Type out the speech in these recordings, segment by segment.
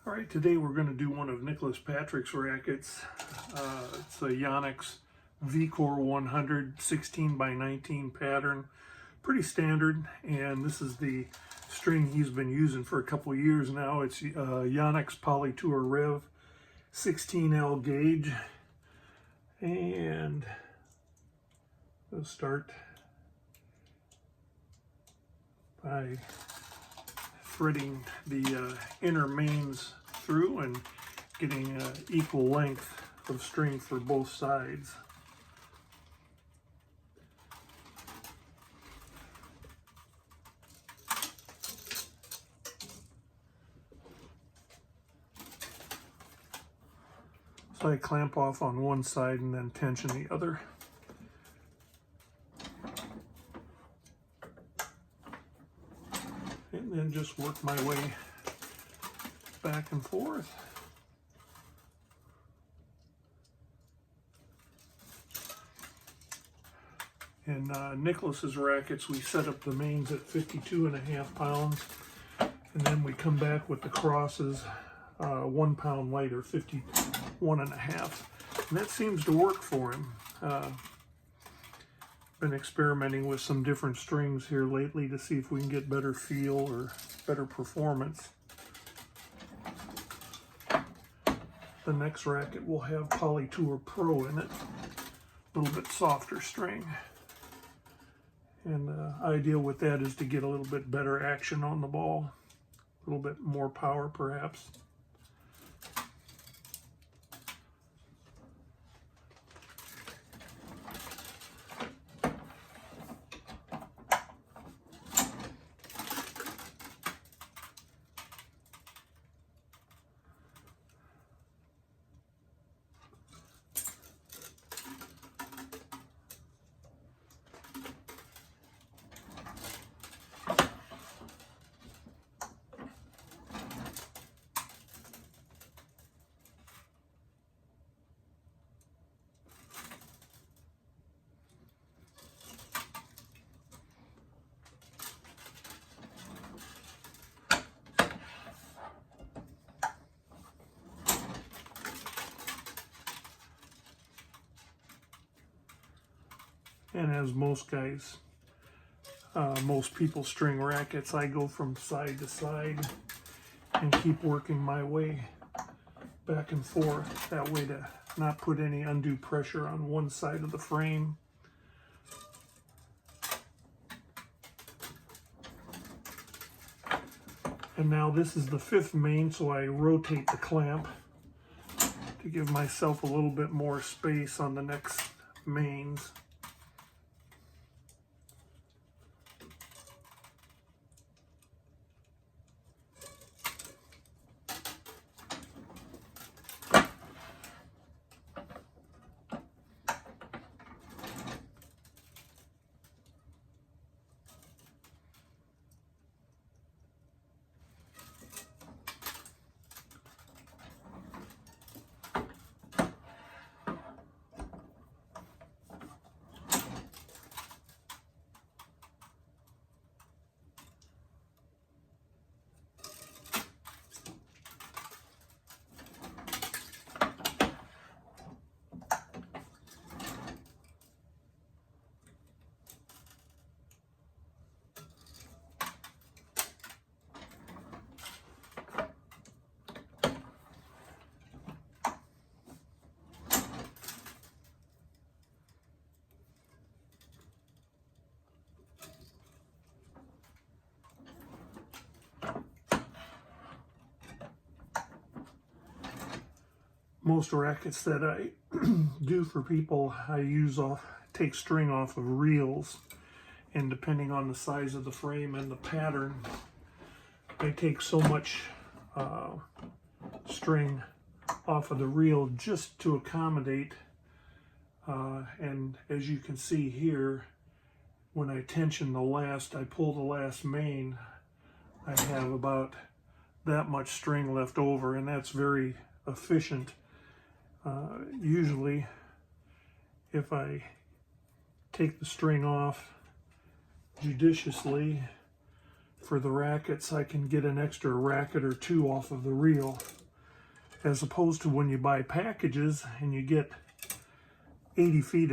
All right, today we're going to do one of Nicholas Patrick's rackets. It's a Yonex Vcore 100 16 by 19 pattern. Pretty standard, and this is the string he's been using for a couple of years now. It's Yonex PolyTour Rev 16L gauge. And we'll start by threading the inner mains through and getting equal length of string for both sides. So I clamp off on one side and then tension the other. And then just work my way back and forth. In Nicholas's rackets, we set up the mains at 52.5 pounds, and then we come back with the crosses 1 pound lighter, 51.5. And that seems to work for him. Been experimenting with some different strings here lately to see if we can get better feel or better performance. The next racket will have PolyTour Pro in it, a little bit softer string. And the idea with that is to get a little bit better action on the ball, a little bit more power perhaps. And as most guys, most people string rackets, I go from side to side and keep working my way back and forth. That way to not put any undue pressure on one side of the frame. And now this is the 5th main, so I rotate the clamp to give myself a little bit more space on the next mains. Most rackets that I do for people, I take string off of reels, and depending on the size of the frame and the pattern, I take so much string off of the reel just to accommodate. And as you can see here, when I tension the last, I pull the last main, I have about that much string left over, and that's very efficient. Usually, if I take the string off judiciously, for the rackets, I can get an extra racket or two off of the reel, as opposed to when you buy packages and you get 40 feet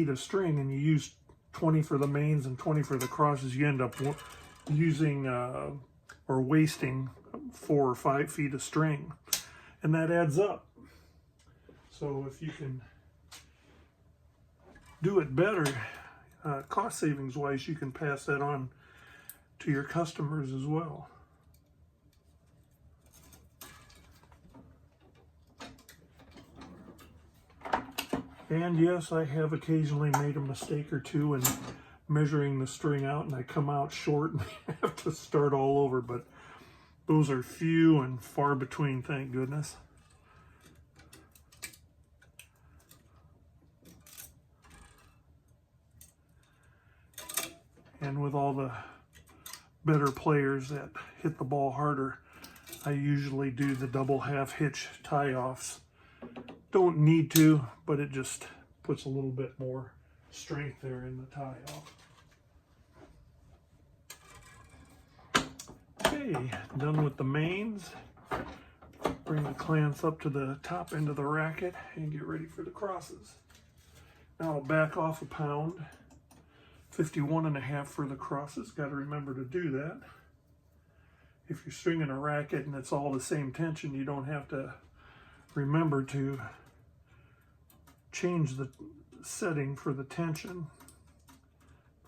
of string and you use 20 for the mains and 20 for the crosses. You end up using or wasting 4 or 5 feet of string, and that adds up. So if you can do it better, cost savings wise, you can pass that on to your customers as well. And yes, I have occasionally made a mistake or two in measuring the string out, and I come out short and have to start all over, but those are few and far between, thank goodness. And with all the better players that hit the ball harder, I usually do the double half hitch tie-offs. Don't need to, but it just puts a little bit more strength there in the tie-off. Okay, done with the mains. Bring the clamps up to the top end of the racket and get ready for the crosses. Now I'll back off a pound. 51.5 for the crosses. Got to remember to do that. If you're stringing a racket and it's all the same tension, you don't have to remember to change the setting for the tension.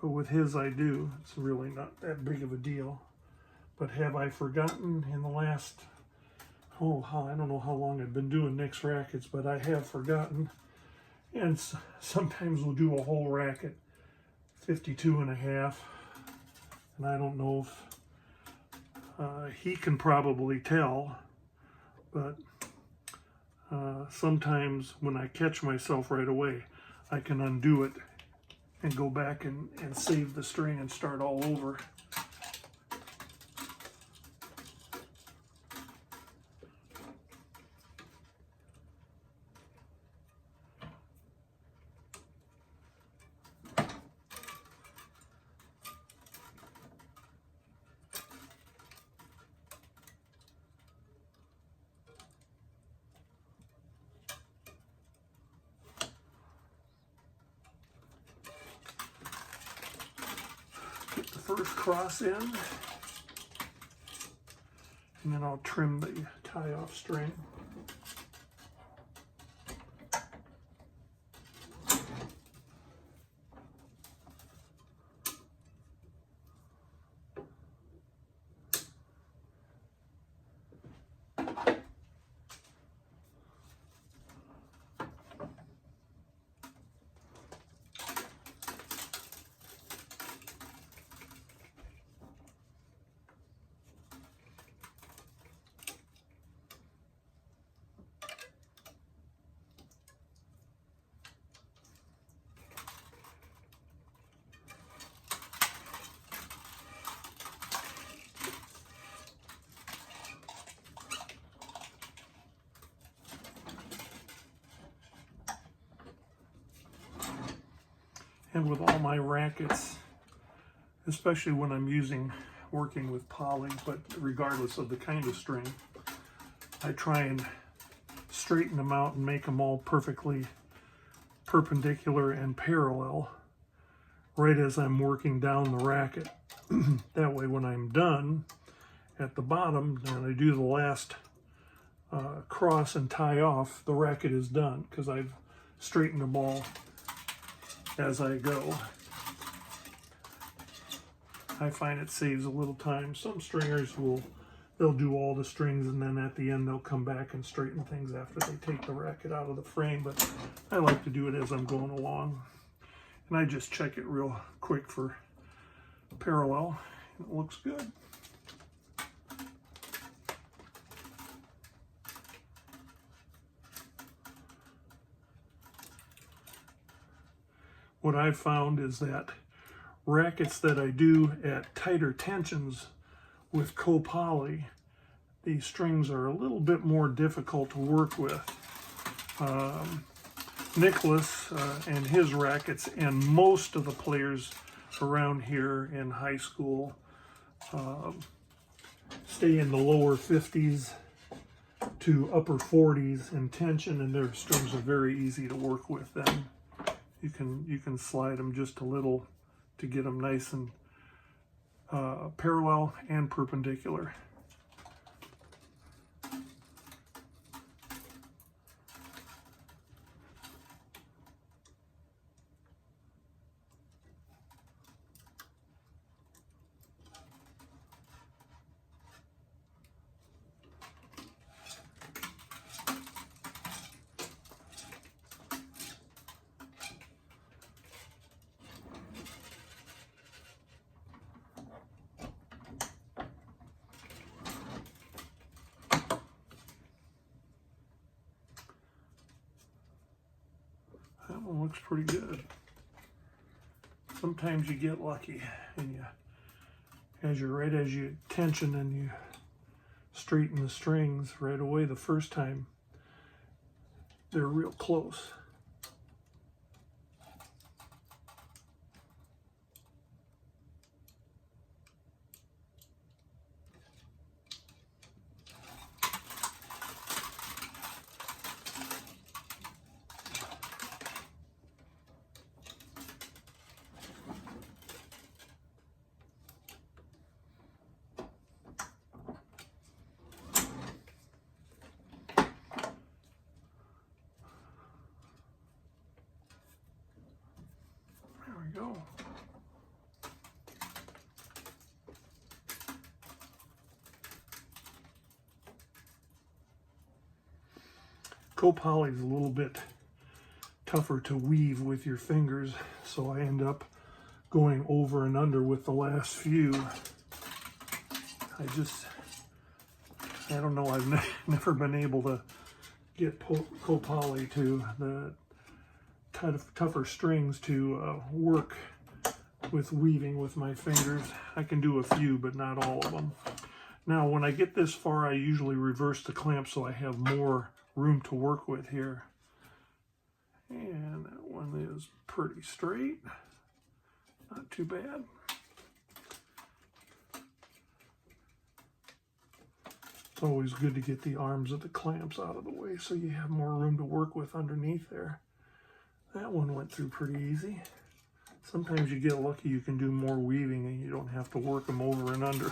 But with his, I do. It's really not that big of a deal. But have I forgotten in the last, I don't know how long I've been doing Yonex rackets, but I have forgotten. And sometimes we'll do a whole racket 52.5, and I don't know if he can probably tell, but sometimes when I catch myself right away, I can undo it and go back and save the string and start all over. Get the first cross in, and then I'll trim the tie-off string. And with all my rackets, especially when I'm working with poly, but regardless of the kind of string, I try and straighten them out and make them all perfectly perpendicular and parallel right as I'm working down the racket. That way when I'm done at the bottom and I do the last cross and tie off, the racket is done because I've straightened them all as I go. I find it saves a little time. Some stringers they'll do all the strings and then at the end they'll come back and straighten things after they take the racket out of the frame, but I like to do it as I'm going along. And I just check it real quick for parallel. It looks good. What I've found is that rackets that I do at tighter tensions with co-poly, these strings are a little bit more difficult to work with. Nicholas and his rackets, and most of the players around here in high school stay in the lower 50s to upper 40s in tension, and their strings are very easy to work with. Then you can slide them just a little to get them nice and parallel and perpendicular. That one looks pretty good. Sometimes you get lucky and right as you tension and you straighten the strings right away the first time, they're real close. Go. Poly is a little bit tougher to weave with your fingers, so I end up going over and under with the last few. I don't know, I've never been able to get Poly to the tougher strings to work with weaving with my fingers. I can do a few, but not all of them. Now, when I get this far, I usually reverse the clamp so I have more room to work with here. And that one is pretty straight. Not too bad. It's always good to get the arms of the clamps out of the way so you have more room to work with underneath there. That one went through pretty easy. Sometimes you get lucky, you can do more weaving and you don't have to work them over and under.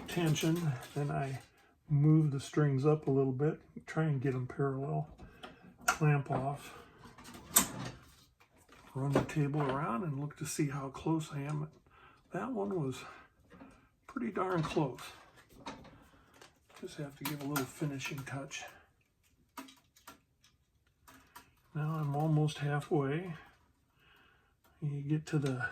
Tension, then I move the strings up a little bit, try and get them parallel, clamp off, run the table around and look to see how close I am. That one was pretty darn close. Just have to give a little finishing touch. Now I'm almost halfway. You get to the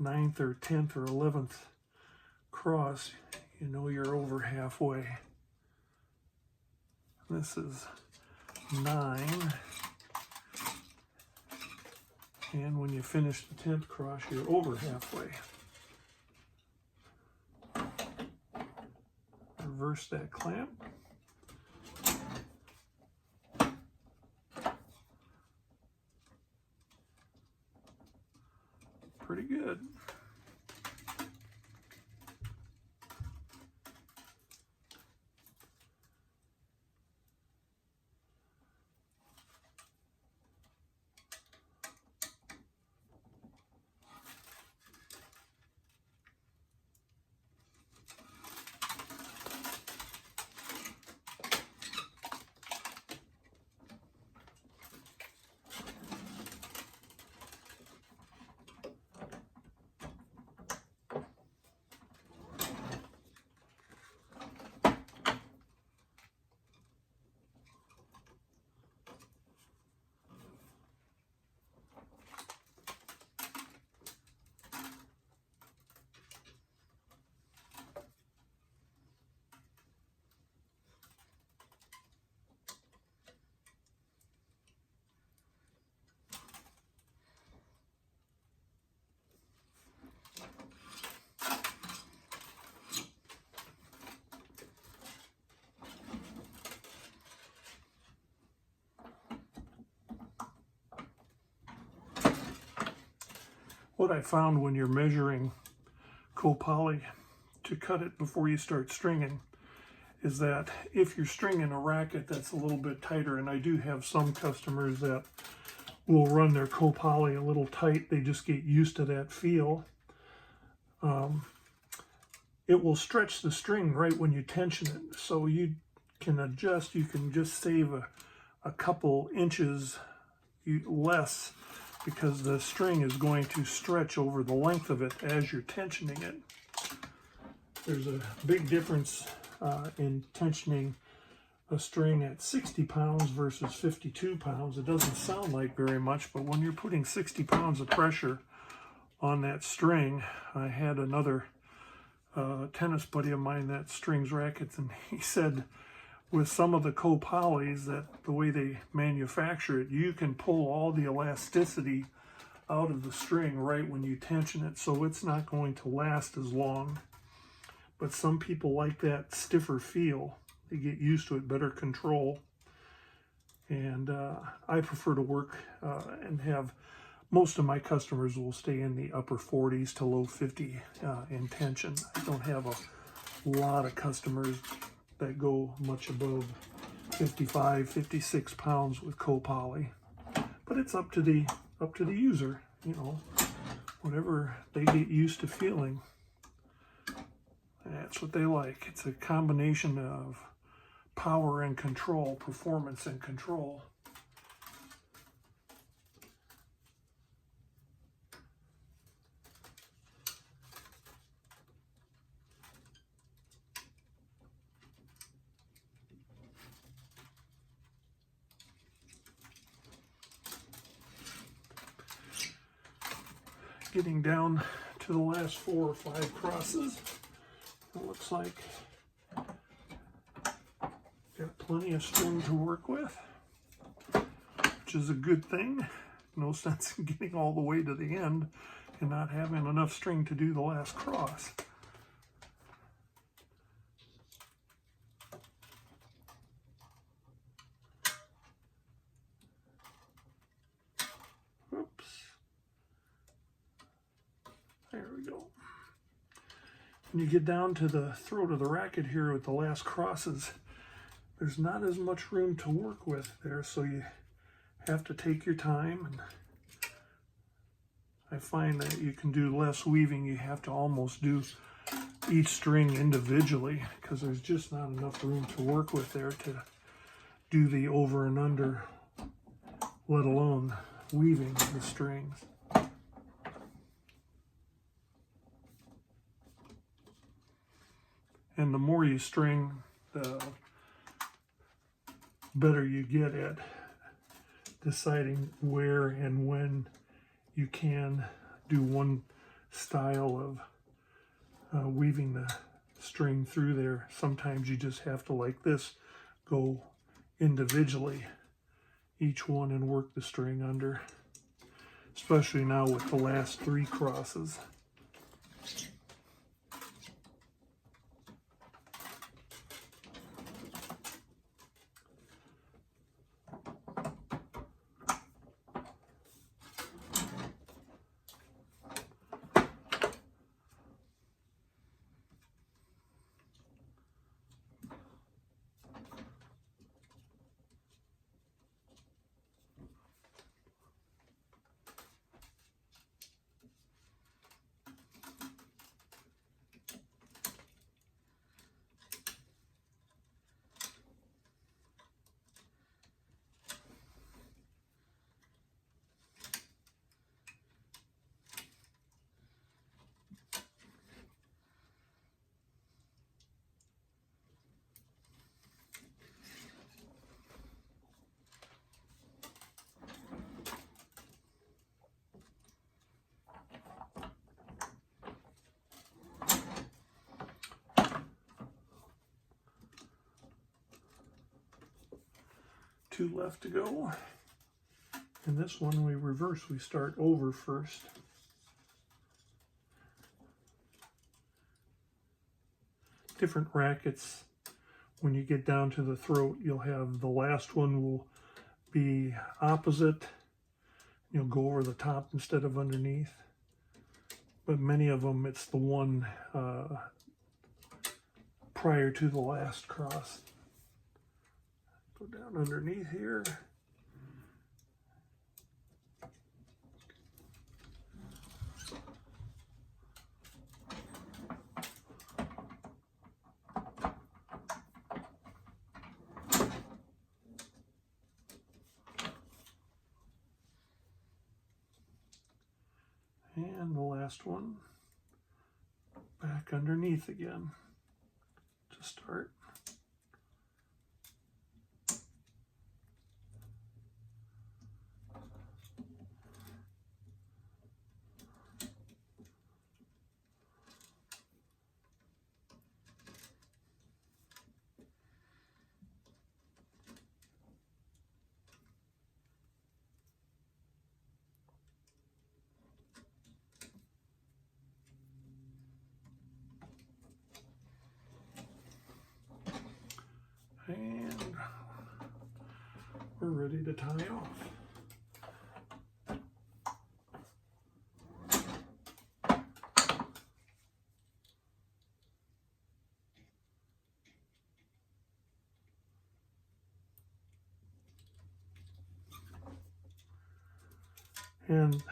9th or 10th or 11th cross, you know you're over halfway. This is 9. And when you finish the 10th cross, you're over halfway. Reverse that clamp. Pretty good. What I found when you're measuring co-poly to cut it before you start stringing is that if you're stringing a racket that's a little bit tighter, and I do have some customers that will run their co-poly a little tight, they just get used to that feel. It will stretch the string right when you tension it, so you can adjust. You can just save a couple inches less because the string is going to stretch over the length of it as you're tensioning it. There's a big difference in tensioning a string at 60 pounds versus 52 pounds. It doesn't sound like very much, but when you're putting 60 pounds of pressure on that string, I had another tennis buddy of mine that strings rackets, and he said with some of the co-polys, that the way they manufacture it, you can pull all the elasticity out of the string right when you tension it, so it's not going to last as long. But some people like that stiffer feel. They get used to it, better control. And I prefer to work and have, most of my customers will stay in the upper 40s to low 50 in tension. I don't have a lot of customers that go much above 55, 56 pounds with co-poly. But it's up to the user, you know, whatever they get used to feeling. That's what they like. It's a combination of power and control, performance and control. Getting down to the last 4 or 5 crosses. It looks like got plenty of string to work with, which is a good thing. No sense in getting all the way to the end and not having enough string to do the last cross. Oops. There we go. When you get down to the throat of the racket here with the last crosses, there's not as much room to work with there, so you have to take your time. And I find that you can do less weaving. You have to almost do each string individually because there's just not enough room to work with there to do the over and under, let alone weaving the strings. And the more you string, the better you get at deciding where and when you can do one style of weaving the string through there. Sometimes you just have to, like this, go individually each one and work the string under, especially now with the last 3 crosses. Two left to go. And this one we reverse, we start over first. Different rackets, when you get down to the throat, you'll have the last one will be opposite. You'll go over the top instead of underneath. but many of them it's the one prior to the last cross. Go down underneath here. And the last one back underneath again to start. And we're ready to tie off. And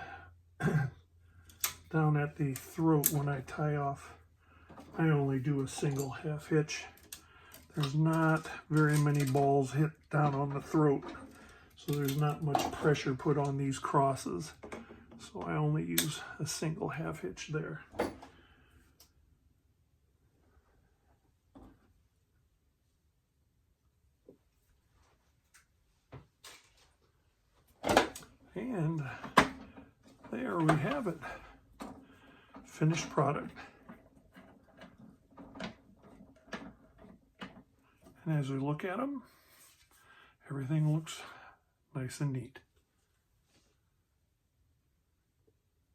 down at the throat when I tie off, I only do a single half hitch. There's not very many balls hit down on the throat, so there's not much pressure put on these crosses. So I only use a single half hitch there. And there we have it. Finished product. And as we look at them, everything looks nice and neat.